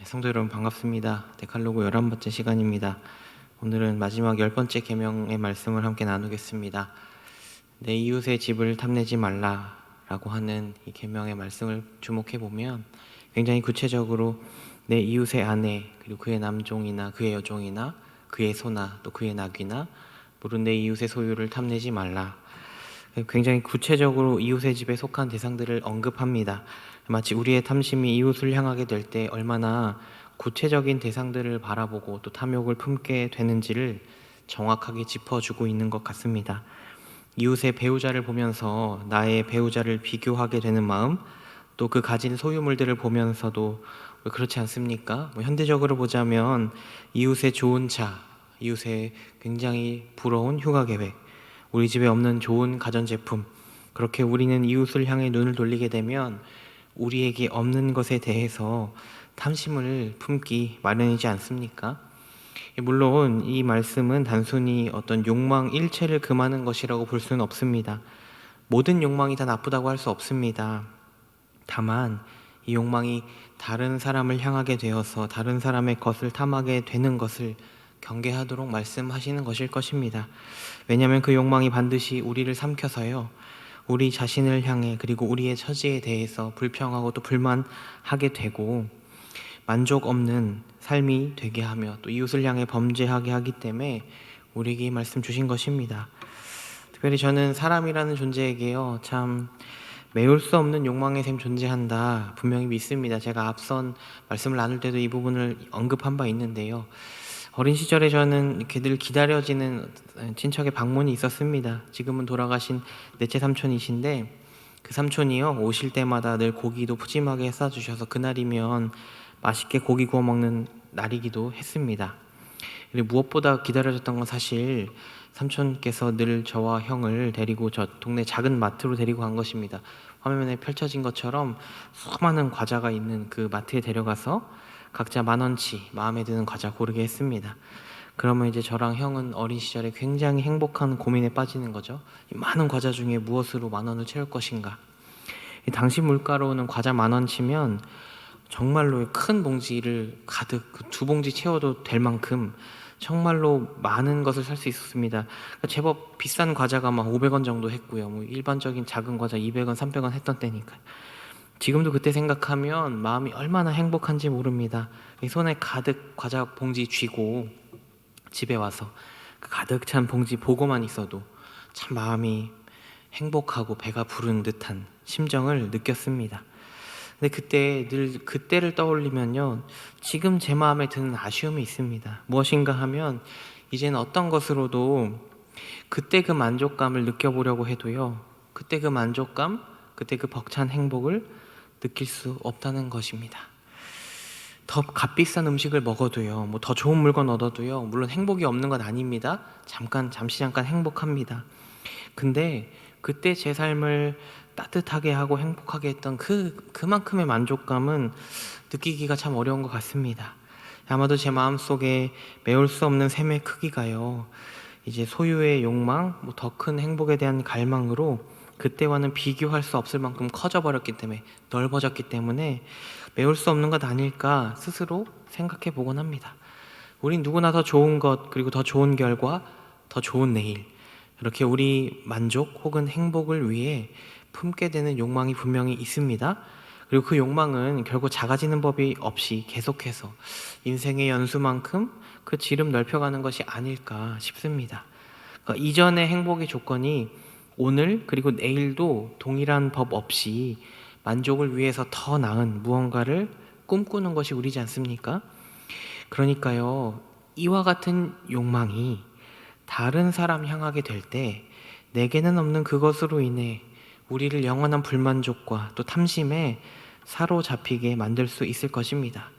성도 여러분 반갑습니다. 데칼로그 11번째 시간입니다. 오늘은 마지막 10번째 계명의 말씀을 함께 나누겠습니다. 내 이웃의 집을 탐내지 말라라고 하는 이 계명의 말씀을 주목해 보면 굉장히 구체적으로 내 이웃의 아내, 그리고 그의 남종이나 그의 여종이나 그의 소나 또 그의 낙이나 물은 내 이웃의 소유를 탐내지 말라. 굉장히 구체적으로 이웃의 집에 속한 대상들을 언급합니다. 마치 우리의 탐심이 이웃을 향하게 될 때 얼마나 구체적인 대상들을 바라보고 또 탐욕을 품게 되는지를 정확하게 짚어주고 있는 것 같습니다. 이웃의 배우자를 보면서 나의 배우자를 비교하게 되는 마음, 또 그 가진 소유물들을 보면서도 그렇지 않습니까? 현대적으로 보자면 이웃의 좋은 차, 이웃의 굉장히 부러운 휴가 계획, 우리 집에 없는 좋은 가전제품, 그렇게 우리는 이웃을 향해 눈을 돌리게 되면 우리에게 없는 것에 대해서 탐심을 품기 마련이지 않습니까? 물론 이 말씀은 단순히 어떤 욕망 일체를 금하는 것이라고 볼 수는 없습니다. 모든 욕망이 다 나쁘다고 할 수 없습니다. 다만 이 욕망이 다른 사람을 향하게 되어서 다른 사람의 것을 탐하게 되는 것을 경계하도록 말씀하시는 것일 것입니다. 왜냐하면 그 욕망이 반드시 우리를 삼켜서요, 우리 자신을 향해 그리고 우리의 처지에 대해서 불평하고 또 불만하게 되고 만족 없는 삶이 되게 하며 또 이웃을 향해 범죄하게 하기 때문에 우리에게 이 말씀 주신 것입니다. 특별히 저는 사람이라는 존재에게요, 참 메울 수 없는 욕망의 셈 존재한다 분명히 믿습니다. 제가 앞선 말씀을 나눌 때도 이 부분을 언급한 바 있는데요, 어린 시절에 저는 이렇게 늘 기다려지는 친척의 방문이 있었습니다. 지금은 돌아가신 넷째 삼촌이신데 그 삼촌이요, 오실 때마다 늘 고기도 푸짐하게 싸주셔서 그날이면 맛있게 고기 구워 먹는 날이기도 했습니다. 그리고 무엇보다 기다려졌던 건 사실 삼촌께서 늘 저와 형을 데리고 저 동네 작은 마트로 데리고 간 것입니다. 화면에 펼쳐진 것처럼 수많은 과자가 있는 그 마트에 데려가서 각자 10,000원치 마음에 드는 과자 고르게 했습니다. 그러면 이제 저랑 형은 어린 시절에 굉장히 행복한 고민에 빠지는 거죠. 이 많은 과자 중에 무엇으로 10,000원을 채울 것인가. 당시 물가로는 과자 10,000원치면 정말로 큰 봉지를 가득 그 2봉지 채워도 될 만큼 정말로 많은 것을 살 수 있었습니다. 그러니까 제법 비싼 과자가 막 500원 정도 했고요. 뭐 일반적인 작은 과자 200원, 300원 했던 때니까. 지금도 그때 생각하면 마음이 얼마나 행복한지 모릅니다. 손에 가득 과자 봉지 쥐고 집에 와서 그 가득 찬 봉지 보고만 있어도 참 마음이 행복하고 배가 부른 듯한 심정을 느꼈습니다. 근데 그때 늘 그때를 떠올리면요, 지금 제 마음에 드는 아쉬움이 있습니다. 무엇인가 하면 이제는 어떤 것으로도 그때 그 만족감을 느껴보려고 해도요, 그때 그 만족감, 그때 그 벅찬 행복을 느낄 수 없다는 것입니다. 더 값비싼 음식을 먹어도요, 뭐 더 좋은 물건 얻어도요, 물론 행복이 없는 건 아닙니다. 잠시 잠깐 행복합니다. 근데 그때 제 삶을 따뜻하게 하고 행복하게 했던 그만큼의 만족감은 느끼기가 참 어려운 것 같습니다. 아마도 제 마음속에 메울 수 없는 셈의 크기가요, 이제 소유의 욕망, 뭐 더 큰 행복에 대한 갈망으로 그때와는 비교할 수 없을 만큼 커져버렸기 때문에, 넓어졌기 때문에 메울 수 없는 것 아닐까 스스로 생각해 보곤 합니다. 우린 누구나 더 좋은 것, 그리고 더 좋은 결과, 더 좋은 내일, 이렇게 우리 만족 혹은 행복을 위해 품게 되는 욕망이 분명히 있습니다. 그리고 그 욕망은 결국 작아지는 법이 없이 계속해서 인생의 연수만큼 그 지름 넓혀가는 것이 아닐까 싶습니다. 그러니까 이전의 행복의 조건이 오늘 그리고 내일도 동일한 법 없이 만족을 위해서 더 나은 무언가를 꿈꾸는 것이 우리지 않습니까? 그러니까요, 이와 같은 욕망이 다른 사람 향하게 될 때 내게는 없는 그것으로 인해 우리를 영원한 불만족과 또 탐심에 사로잡히게 만들 수 있을 것입니다.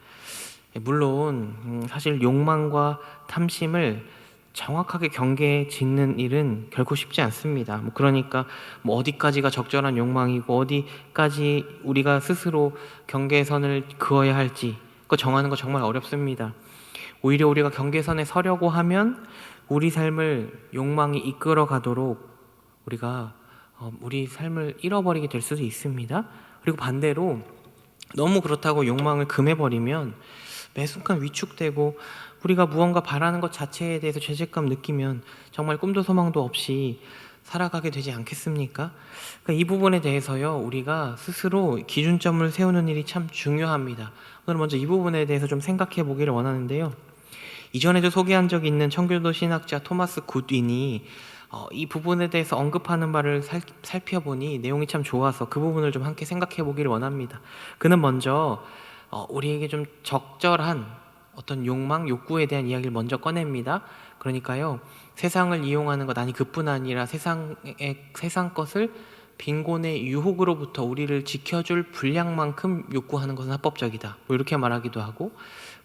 물론 사실 욕망과 탐심을 정확하게 경계에 짓는 일은 결코 쉽지 않습니다. 그러니까 어디까지가 적절한 욕망이고 어디까지 우리가 스스로 경계선을 그어야 할지 그거 정하는 거 정말 어렵습니다. 오히려 우리가 경계선에 서려고 하면 우리 삶을 욕망이 이끌어 가도록 우리가 우리 삶을 잃어버리게 될 수도 있습니다. 그리고 반대로 너무 그렇다고 욕망을 금해버리면 매 순간 위축되고 우리가 무언가 바라는 것 자체에 대해서 죄책감 느끼면 정말 꿈도 소망도 없이 살아가게 되지 않겠습니까? 그러니까 이 부분에 대해서요, 우리가 스스로 기준점을 세우는 일이 참 중요합니다. 오늘 먼저 이 부분에 대해서 좀 생각해 보기를 원하는데요. 이전에도 소개한 적이 있는 청교도 신학자 토마스 굿윈이 이 부분에 대해서 언급하는 바를 살펴보니 내용이 참 좋아서 그 부분을 좀 함께 생각해 보기를 원합니다. 그는 먼저 우리에게 좀 적절한 어떤 욕망, 욕구에 대한 이야기를 먼저 꺼냅니다. 그러니까요, 세상을 이용하는 것, 아니 그뿐 아니라 세상 것을 빈곤의 유혹으로부터 우리를 지켜줄 분량만큼 욕구하는 것은 합법적이다, 뭐 이렇게 말하기도 하고,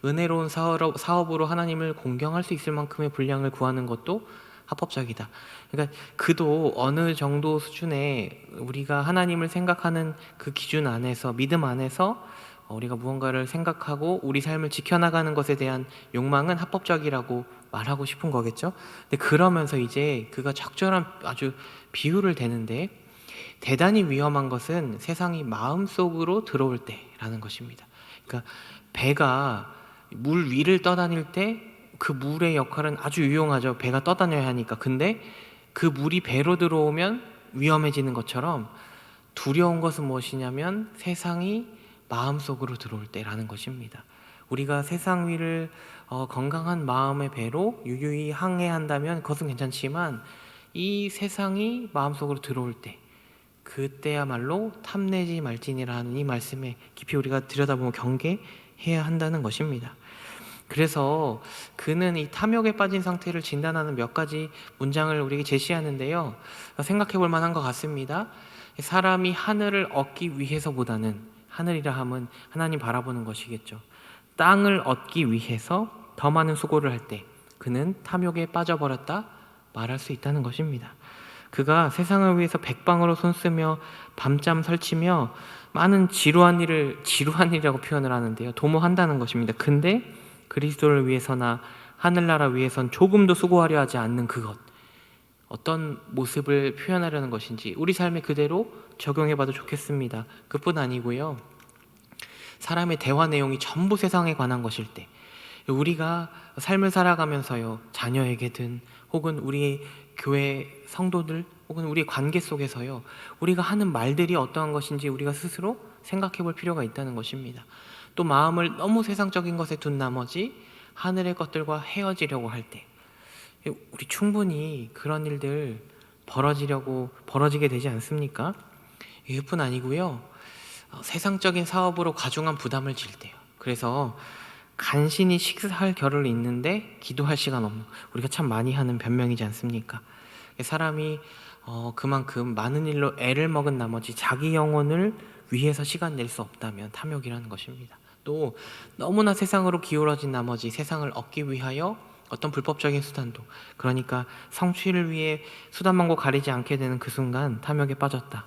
은혜로운 사업으로 하나님을 공경할 수 있을 만큼의 분량을 구하는 것도 합법적이다. 그러니까 그도 어느 정도 수준의 우리가 하나님을 생각하는 그 기준 안에서, 믿음 안에서 우리가 무언가를 생각하고 우리 삶을 지켜나가는 것에 대한 욕망은 합법적이라고 말하고 싶은 거겠죠. 근데 그러면서 이제 그가 적절한 아주 비유를 대는데, 대단히 위험한 것은 세상이 마음속으로 들어올 때라는 것입니다. 그러니까 배가 물 위를 떠다닐 때 그 물의 역할은 아주 유용하죠. 배가 떠다녀야 하니까. 근데 그 물이 배로 들어오면 위험해지는 것처럼 두려운 것은 무엇이냐면 세상이 마음속으로 들어올 때라는 것입니다. 우리가 세상 위를 건강한 마음의 배로 유유히 항해한다면 그것은 괜찮지만, 이 세상이 마음속으로 들어올 때, 그때야말로 탐내지 말지니라는 이 말씀에 깊이 우리가 들여다보면 경계해야 한다는 것입니다. 그래서 그는 이 탐욕에 빠진 상태를 진단하는 몇 가지 문장을 우리에게 제시하는데요, 생각해 볼 만한 것 같습니다. 사람이 하늘을 얻기 위해서보다는, 하늘이라 함은 하나님 바라보는 것이겠죠, 땅을 얻기 위해서 더 많은 수고를 할 때 그는 탐욕에 빠져버렸다 말할 수 있다는 것입니다. 그가 세상을 위해서 백방으로 손쓰며 밤잠 설치며 많은 지루한 일이라고 표현을 하는데요, 도모한다는 것입니다. 근데 그리스도를 위해서나 하늘나라 위해선 조금도 수고하려 하지 않는 그것, 어떤 모습을 표현하려는 것인지 우리 삶에 그대로 적용해봐도 좋겠습니다. 그뿐 아니고요, 사람의 대화 내용이 전부 세상에 관한 것일 때, 우리가 삶을 살아가면서요, 자녀에게든 혹은 우리 교회 성도들 혹은 우리 관계 속에서요, 우리가 하는 말들이 어떠한 것인지 우리가 스스로 생각해 볼 필요가 있다는 것입니다. 또 마음을 너무 세상적인 것에 둔 나머지 하늘의 것들과 헤어지려고 할 때, 우리 충분히 그런 일들 벌어지게 되지 않습니까? 이뿐 아니고요, 세상적인 사업으로 과중한 부담을 질 때요. 그래서 간신히 식사할 겨를 있는데 기도할 시간 없는, 우리가 참 많이 하는 변명이지 않습니까? 사람이 그만큼 많은 일로 애를 먹은 나머지 자기 영혼을 위해서 시간 낼 수 없다면 탐욕이라는 것입니다. 또 너무나 세상으로 기울어진 나머지 세상을 얻기 위하여 어떤 불법적인 수단도, 그러니까 성취를 위해 수단만고 가리지 않게 되는 그 순간 탐욕에 빠졌다,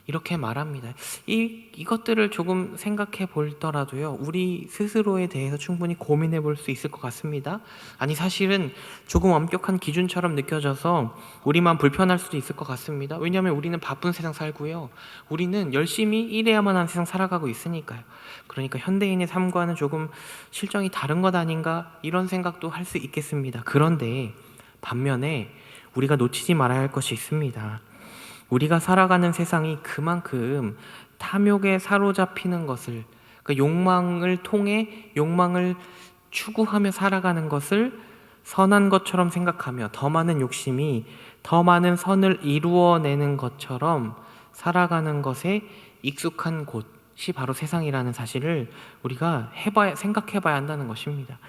이렇게 말합니다. 이것들을 조금 생각해 보더라도요, 우리 스스로에 대해서 충분히 고민해 볼 수 있을 것 같습니다. 아니, 사실은 조금 엄격한 기준처럼 느껴져서 우리만 불편할 수도 있을 것 같습니다. 왜냐하면 우리는 바쁜 세상 살고요, 우리는 열심히 일해야만 하는 세상 살아가고 있으니까요. 그러니까 현대인의 삶과는 조금 실정이 다른 것 아닌가, 이런 생각도 할 수 있겠습니다. 그런데 반면에 우리가 놓치지 말아야 할 것이 있습니다. 우리가 살아가는 세상이 그만큼 탐욕에 사로잡히는 것을, 그 욕망을 통해 욕망을 추구하며 살아가는 것을 선한 것처럼 생각하며 더 많은 욕심이 더 많은 선을 이루어내는 것처럼 살아가는 것에 익숙한 곳이 바로 세상이라는 사실을 우리가 생각해봐야 한다는 것입니다.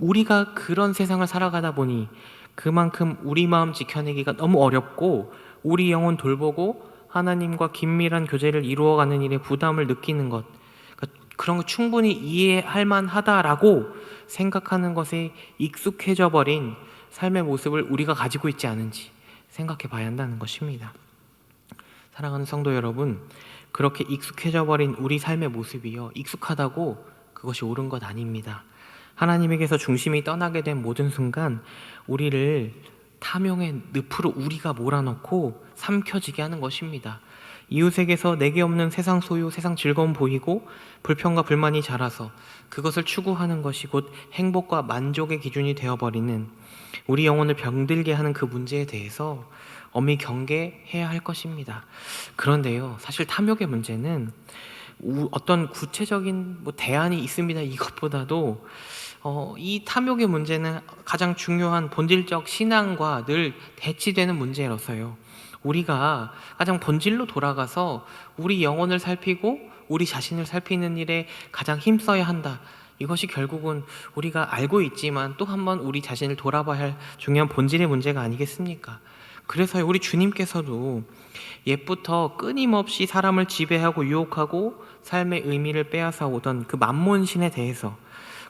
우리가 그런 세상을 살아가다 보니 그만큼 우리 마음 지켜내기가 너무 어렵고, 우리 영혼 돌보고 하나님과 긴밀한 교제를 이루어가는 일에 부담을 느끼는 것, 그런 거 충분히 이해할 만하다라고 생각하는 것에 익숙해져 버린 삶의 모습을 우리가 가지고 있지 않은지 생각해 봐야 한다는 것입니다. 사랑하는 성도 여러분, 그렇게 익숙해져 버린 우리 삶의 모습이요, 익숙하다고 그것이 옳은 것 아닙니다. 하나님에게서 중심이 떠나게 된 모든 순간 우리를 탐욕의 늪으로 우리가 몰아넣고 삼켜지게 하는 것입니다. 이웃에게서 내게 없는 세상 소유, 세상 즐거움 보이고 불평과 불만이 자라서 그것을 추구하는 것이 곧 행복과 만족의 기준이 되어버리는 우리 영혼을 병들게 하는 그 문제에 대해서 엄히 경계해야 할 것입니다. 그런데요, 사실 탐욕의 문제는 어떤 구체적인 대안이 있습니다. 이것보다도 이 탐욕의 문제는 가장 중요한 본질적 신앙과 늘 대치되는 문제로서요. 우리가 가장 본질로 돌아가서 우리 영혼을 살피고 우리 자신을 살피는 일에 가장 힘써야 한다. 이것이 결국은 우리가 알고 있지만 또 한번 우리 자신을 돌아봐야 할 중요한 본질의 문제가 아니겠습니까? 그래서 우리 주님께서도 옛부터 끊임없이 사람을 지배하고 유혹하고 삶의 의미를 빼앗아 오던 그 만몬신에 대해서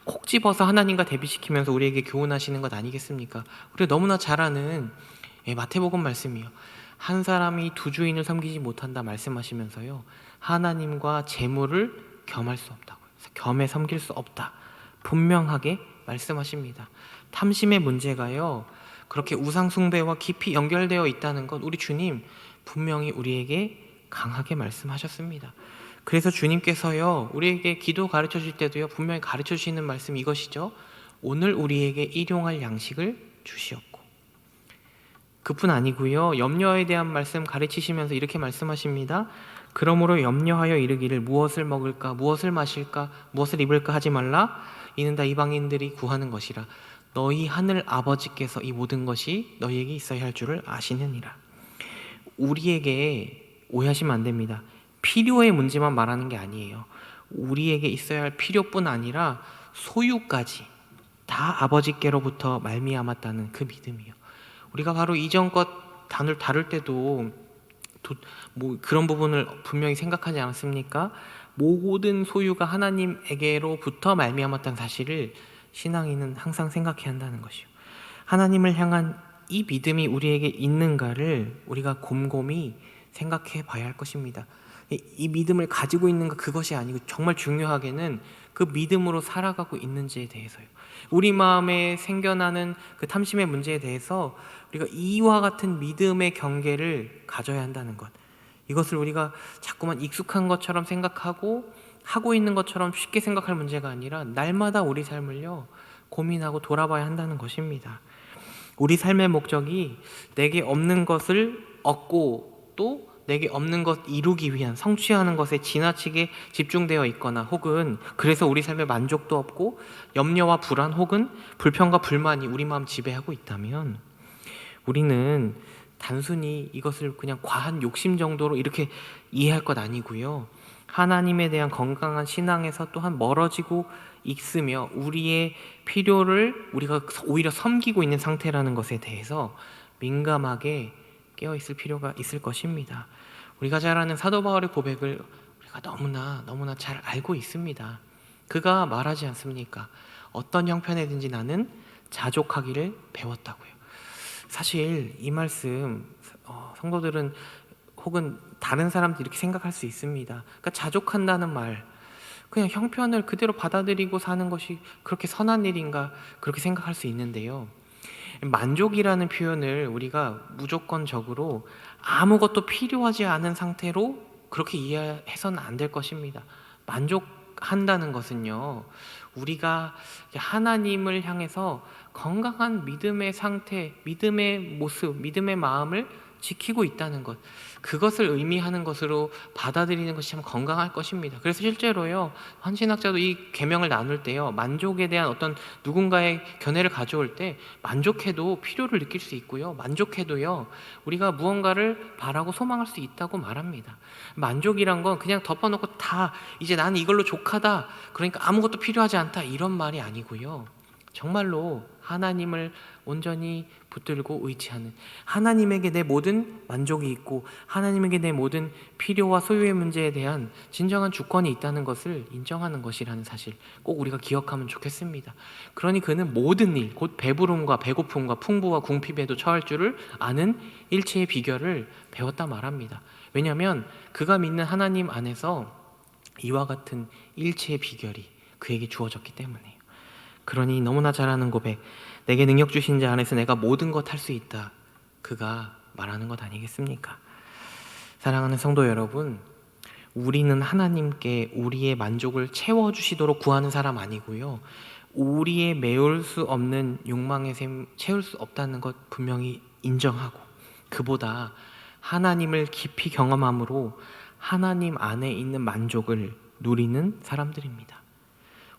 콕 집어서 하나님과 대비시키면서 우리에게 교훈하시는 것 아니겠습니까? 우리가 너무나 잘 아는 마태복음 말씀이요. 한 사람이 두 주인을 섬기지 못한다 말씀하시면서요. 하나님과 재물을 겸할 수 없다고. 겸해 섬길 수 없다. 분명하게 말씀하십니다. 탐심의 문제가요. 그렇게 우상 숭배와 깊이 연결되어 있다는 것 우리 주님 분명히 우리에게 강하게 말씀하셨습니다. 그래서 주님께서요. 우리에게 기도 가르쳐 주실 때도요. 분명히 가르쳐 주시는 말씀이 이것이죠. 오늘 우리에게 일용할 양식을 주시옵고. 그뿐 아니고요. 염려에 대한 말씀 가르치시면서 이렇게 말씀하십니다. 그러므로 염려하여 이르기를 무엇을 먹을까, 무엇을 마실까, 무엇을 입을까 하지 말라. 이는 다 이방인들이 구하는 것이라. 너희 하늘 아버지께서 이 모든 것이 너희에게 있어야 할 줄을 아시느니라. 우리에게 오해하시면 안 됩니다. 필요의 문제만 말하는 게 아니에요. 우리에게 있어야 할 필요뿐 아니라 소유까지 다 아버지께로부터 말미암았다는 그 믿음이요. 우리가 바로 이전 것 다룰 때도 그런 부분을 분명히 생각하지 않았습니까? 모든 소유가 하나님에게로부터 말미암았다는 사실을 신앙인은 항상 생각해야 한다는 것이요. 하나님을 향한 이 믿음이 우리에게 있는가를 우리가 곰곰이 생각해 봐야 할 것입니다. 이 믿음을 가지고 있는가 그것이 아니고 정말 중요하게는 그 믿음으로 살아가고 있는지에 대해서요. 우리 마음에 생겨나는 그 탐심의 문제에 대해서 우리가 이와 같은 믿음의 경계를 가져야 한다는 것. 이것을 우리가 자꾸만 익숙한 것처럼 생각하고 하고 있는 것처럼 쉽게 생각할 문제가 아니라 날마다 우리 삶을요 고민하고 돌아봐야 한다는 것입니다. 우리 삶의 목적이 내게 없는 것을 얻고 또 내게 없는 것 이루기 위한 성취하는 것에 지나치게 집중되어 있거나 혹은 그래서 우리 삶에 만족도 없고 염려와 불안 혹은 불평과 불만이 우리 마음 지배하고 있다면 우리는 단순히 이것을 그냥 과한 욕심 정도로 이렇게 이해할 것 아니고요. 하나님에 대한 건강한 신앙에서 또한 멀어지고 있으며 우리의 필요를 우리가 오히려 섬기고 있는 상태라는 것에 대해서 민감하게 깨어있을 필요가 있을 것입니다. 우리가 잘 아는 사도 바울의 고백을 우리가 너무나 잘 알고 있습니다. 그가 말하지 않습니까? 어떤 형편에든지 나는 자족하기를 배웠다고요. 사실 이 말씀 성도들은 혹은 다른 사람들이 이렇게 생각할 수 있습니다. 그러니까 자족한다는 말 그냥 형편을 그대로 받아들이고 사는 것이 그렇게 선한 일인가 그렇게 생각할 수 있는데요. 만족이라는 표현을 우리가 무조건적으로 아무것도 필요하지 않은 상태로 그렇게 이해해서는 안 될 것입니다. 만족한다는 것은요, 우리가 하나님을 향해서 건강한 믿음의 상태, 믿음의 모습, 믿음의 마음을 지키고 있다는 것, 그것을 의미하는 것으로 받아들이는 것이 참 건강할 것입니다. 그래서 실제로요, 헌신학자도 이 계명을 나눌 때요, 만족에 대한 어떤 누군가의 견해를 가져올 때 만족해도 필요를 느낄 수 있고요, 만족해도요 우리가 무언가를 바라고 소망할 수 있다고 말합니다. 만족이란 건 그냥 덮어놓고 다 이제 나는 이걸로 족하다, 그러니까 아무것도 필요하지 않다, 이런 말이 아니고요, 정말로 하나님을 온전히 붙들고 의지하는, 하나님에게 내 모든 만족이 있고 하나님에게 내 모든 필요와 소유의 문제에 대한 진정한 주권이 있다는 것을 인정하는 것이라는 사실 꼭 우리가 기억하면 좋겠습니다. 그러니 그는 모든 일, 곧 배부름과 배고픔과 풍부와 궁핍에도 처할 줄을 아는 일체의 비결을 배웠다 말합니다. 왜냐하면 그가 믿는 하나님 안에서 이와 같은 일체의 비결이 그에게 주어졌기 때문이에요. 그러니 너무나 잘 아는 고백, 내게 능력 주신 자 안에서 내가 모든 것 할 수 있다, 그가 말하는 것 아니겠습니까? 사랑하는 성도 여러분, 우리는 하나님께 우리의 만족을 채워주시도록 구하는 사람 아니고요. 우리의 메울 수 없는 욕망의 샘 채울 수 없다는 것 분명히 인정하고, 그보다 하나님을 깊이 경험함으로 하나님 안에 있는 만족을 누리는 사람들입니다.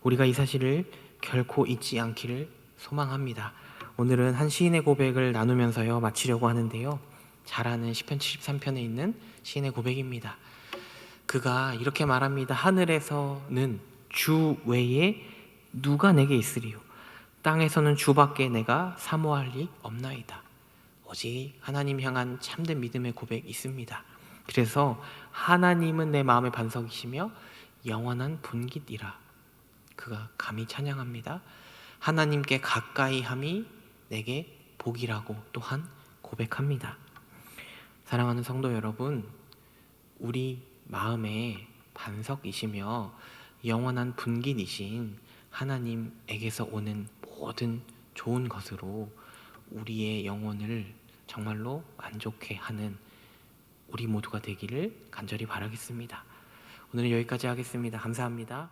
우리가 이 사실을 결코 잊지 않기를 소망합니다. 오늘은 한 시인의 고백을 나누면서요 마치려고 하는데요, 잘 아는 시편 73편에 있는 시인의 고백입니다. 그가 이렇게 말합니다. 하늘에서는 주 외에 누가 내게 있으리요, 땅에서는 주밖에 내가 사모할 리 없나이다. 오직 하나님 향한 참된 믿음의 고백 있습니다. 그래서 하나님은 내 마음의 반석이시며 영원한 분깃이라 그가 감히 찬양합니다. 하나님께 가까이 함이 내게 복이라고 또한 고백합니다. 사랑하는 성도 여러분, 우리 마음의 반석이시며 영원한 분깃이신 하나님에게서 오는 모든 좋은 것으로 우리의 영혼을 정말로 만족해 하는 우리 모두가 되기를 간절히 바라겠습니다. 오늘은 여기까지 하겠습니다. 감사합니다.